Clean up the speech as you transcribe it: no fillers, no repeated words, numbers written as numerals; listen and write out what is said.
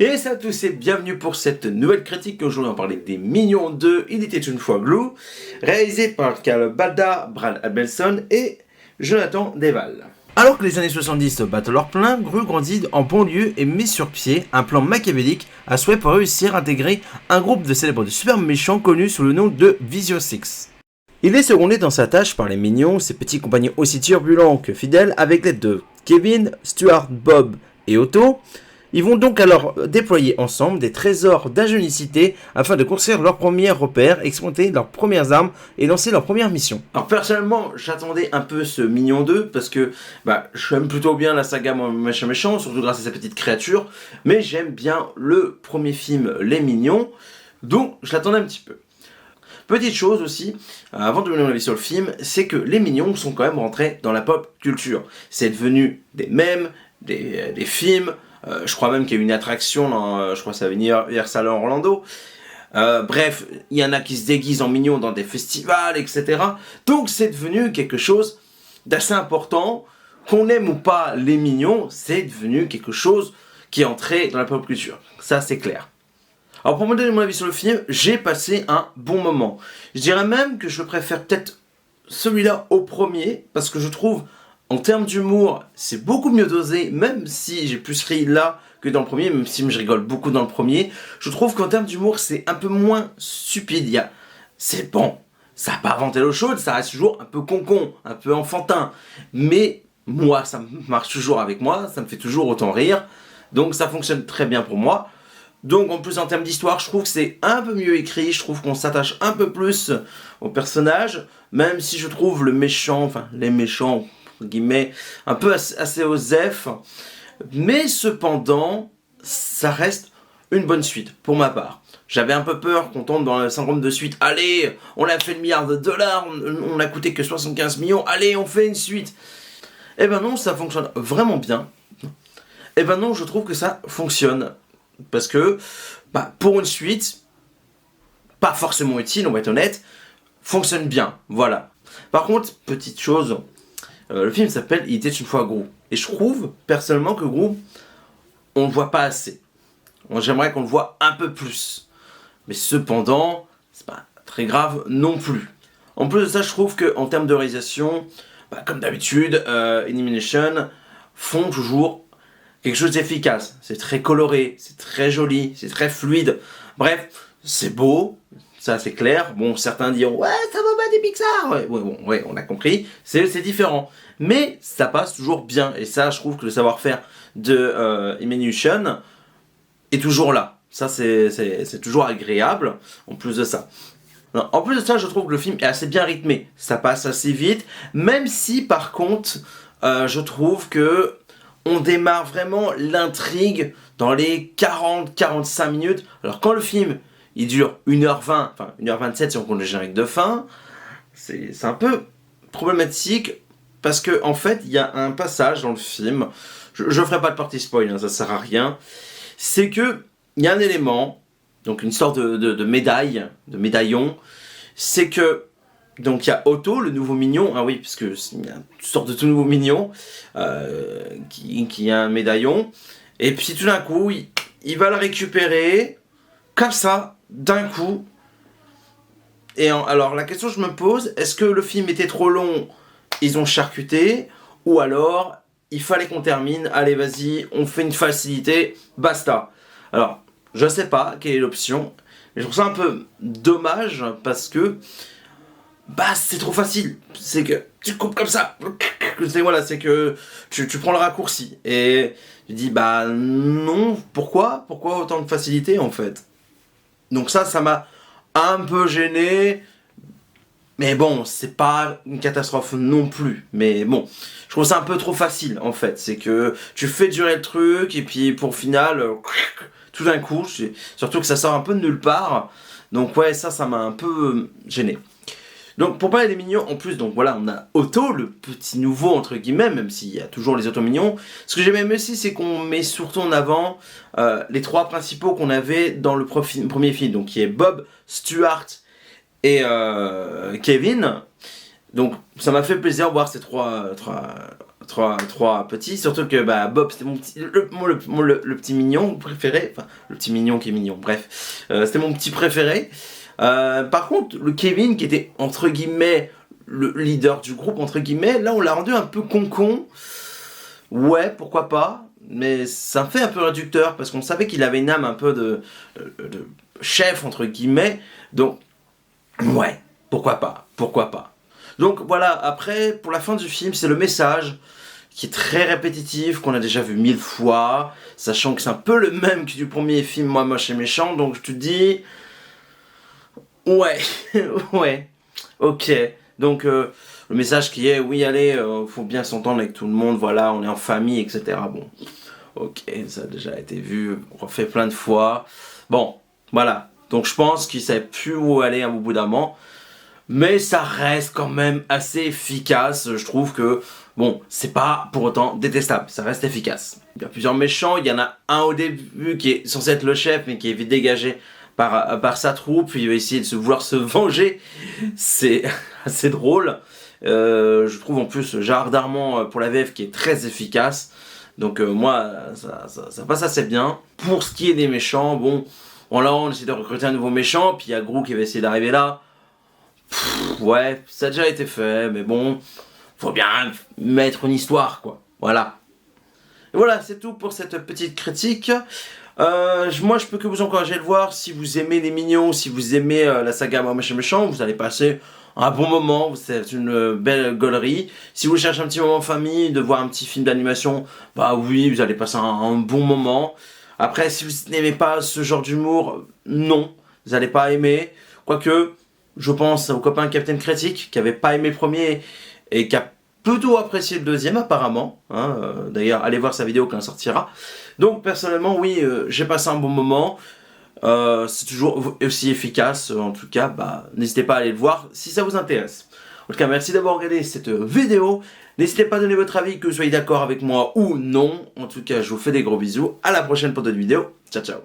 Et salut à tous et bienvenue pour cette nouvelle critique. Aujourd'hui on va parler des Minions 2, Il était une fois Gru, réalisé par Carl Balda, Brad Abelson et Jonathan Deval. Alors que les années 70 battent leur plein, Gru grandit en banlieue et met sur pied un plan machiavélique à souhait pour réussir à intégrer un groupe de célèbres de super méchants connus sous le nom de Visio 6. Il est secondé dans sa tâche par les Minions, ses petits compagnons aussi turbulents que fidèles, avec l'aide de Kevin, Stuart, Bob et Otto. Ils vont donc alors déployer ensemble des trésors d'ingéniosité afin de construire leurs premiers repères, exploiter leurs premières armes et lancer leurs premières missions. Alors personnellement, j'attendais un peu ce Minion 2 parce que j'aime plutôt bien la saga Machin Méchant, surtout grâce à sa petite créature, mais j'aime bien le premier film Les Mignons, donc je l'attendais un petit peu. Petite chose aussi, avant de donner mon avis sur le film, c'est que les Mignons sont quand même rentrés dans la pop culture. C'est devenu des mèmes, des films. Je crois même qu'il y a une attraction dans, je crois que ça va venir Universal Orlando. Bref, il y en a qui se déguisent en mignons dans des festivals, etc. Donc c'est devenu quelque chose d'assez important. Qu'on aime ou pas les mignons, c'est devenu quelque chose qui est entré dans la pop culture. Ça c'est clair. Alors pour me donner mon avis sur le film, j'ai passé un bon moment. Je dirais même que je préfère peut-être celui-là au premier, parce que je trouve en termes d'humour, c'est beaucoup mieux dosé, même si j'ai plus ri là que dans le premier, même si je rigole beaucoup dans le premier. Je trouve qu'en termes d'humour, c'est un peu moins stupide. C'est bon, ça n'a pas inventé l'eau chaude, ça reste toujours un peu con-con, un peu enfantin. Mais moi, ça marche toujours avec moi, ça me fait toujours autant rire. Donc ça fonctionne très bien pour moi. Donc en plus en termes d'histoire, je trouve que c'est un peu mieux écrit, je trouve qu'on s'attache un peu plus aux personnages, même si je trouve le méchant, enfin les méchants, guillemets, un peu assez osef, mais cependant, ça reste une bonne suite, pour ma part. J'avais un peu peur qu'on tombe dans le syndrome de suite, allez, on a fait le milliard de dollars, on n'a coûté que 75 millions, allez, on fait une suite. Eh ben non, ça fonctionne vraiment bien. Eh ben non, je trouve que ça fonctionne, parce que, pour une suite, pas forcément utile, on va être honnête, fonctionne bien, voilà. Par contre, petite chose, le film s'appelle Il était une fois Gru. Et je trouve, personnellement, que Gru, on le voit pas assez. J'aimerais qu'on le voit un peu plus. Mais cependant, c'est pas très grave non plus. En plus de ça, je trouve qu'en termes de réalisation, comme d'habitude, Illumination font toujours quelque chose d'efficace. C'est très coloré, c'est très joli, c'est très fluide. Bref, c'est beau. Ça c'est clair, bon certains diront ouais ça va pas des Pixar, ouais on a compris, c'est différent, mais ça passe toujours bien, et ça je trouve que le savoir-faire de Illumination est toujours là, ça c'est toujours agréable, en plus de ça. En plus de ça je trouve que le film est assez bien rythmé, ça passe assez vite, même si par contre je trouve que on démarre vraiment l'intrigue dans les 40-45 minutes, alors quand le film il dure 1h20, enfin 1h27 si on compte le générique de fin. C'est un peu problématique parce que en fait il y a un passage dans le film, je ferai pas de partie spoil, ça sert à rien. C'est que il y a un élément, donc une sorte de médaille, de médaillon. C'est que donc il y a Otto, le nouveau mignon, oui puisque il y a une sorte de tout nouveau mignon qui a un médaillon. Et puis tout d'un coup il va le récupérer comme ça. D'un coup, alors la question que je me pose, est-ce que le film était trop long, ils ont charcuté, ou alors il fallait qu'on termine, allez vas-y, on fait une facilité, basta. Alors, je sais pas quelle est l'option, mais je trouve ça un peu dommage parce que c'est trop facile, c'est que tu coupes comme ça, c'est que tu prends le raccourci, et tu dis non, pourquoi autant de facilité en fait? Donc ça m'a un peu gêné, mais bon, c'est pas une catastrophe non plus. Mais bon, je trouve ça un peu trop facile en fait. C'est que tu fais durer le truc et puis pour final, tout d'un coup, surtout que ça sort un peu de nulle part. Donc ouais, ça m'a un peu gêné. Donc pour parler des mignons, en plus, donc voilà, on a Otto, le petit nouveau entre guillemets, même s'il y a toujours les autres mignons. Ce que j'aime même aussi, c'est qu'on met surtout en avant les trois principaux qu'on avait dans le premier film, donc qui est Bob, Stuart et Kevin. Donc ça m'a fait plaisir de voir ces trois trois petits, surtout que bah, Bob c'était mon petit, le petit mignon préféré, enfin le petit mignon qui est mignon, bref, c'était mon petit préféré. Par contre, le Kevin qui était entre guillemets le leader du groupe, entre guillemets, là on l'a rendu un peu con-con. Ouais, pourquoi pas, mais ça me fait un peu réducteur parce qu'on savait qu'il avait une âme un peu de chef, entre guillemets, donc ouais, pourquoi pas. Donc voilà, après, pour la fin du film, c'est le message qui est très répétitif, qu'on a déjà vu 1000 fois, sachant que c'est un peu le même que du premier film, Moi Moche et Méchant, donc je te dis... Ouais, ouais, ok. Donc le message qui est, oui allez, faut bien s'entendre avec tout le monde, voilà, on est en famille, etc. Bon, ok, ça a déjà été vu, refait plein de fois. Bon, voilà. Donc je pense qu'il savait plus où aller au bout d'un moment. Mais ça reste quand même assez efficace. Je trouve que, bon, c'est pas pour autant détestable. Ça reste efficace. Il y a plusieurs méchants. Il y en a un au début qui est censé être le chef, mais qui est vite dégagé par sa troupe. Il va essayer de vouloir se venger. C'est assez drôle. Je trouve en plus Gérard Darmon pour la VF qui est très efficace. Donc moi, ça passe assez bien. Pour ce qui est des méchants, bon, là on essaie de recruter un nouveau méchant. Puis il y a Gru qui va essayer d'arriver là. Ouais, ça a déjà été fait, mais bon, faut bien mettre une histoire, quoi. Voilà. Et voilà, c'est tout pour cette petite critique. Moi, je peux que vous encourager à le voir. Si vous aimez les mignons, si vous aimez la saga Moi Moche et Méchant, vous allez passer un bon moment. C'est une belle gaulerie. Si vous cherchez un petit moment en famille, de voir un petit film d'animation, bah oui, vous allez passer un bon moment. Après, si vous n'aimez pas ce genre d'humour, non, vous n'allez pas aimer. Quoique... Je pense au copain Captain Critique qui avait pas aimé le premier et qui a plutôt apprécié le deuxième apparemment. Hein, d'ailleurs, allez voir sa vidéo quand elle sortira. Donc personnellement, oui, j'ai passé un bon moment. C'est toujours aussi efficace. En tout cas, bah, n'hésitez pas à aller le voir si ça vous intéresse. En tout cas, merci d'avoir regardé cette vidéo. N'hésitez pas à donner votre avis, que vous soyez d'accord avec moi ou non. En tout cas, je vous fais des gros bisous. À la prochaine pour d'autres vidéos. Ciao, ciao.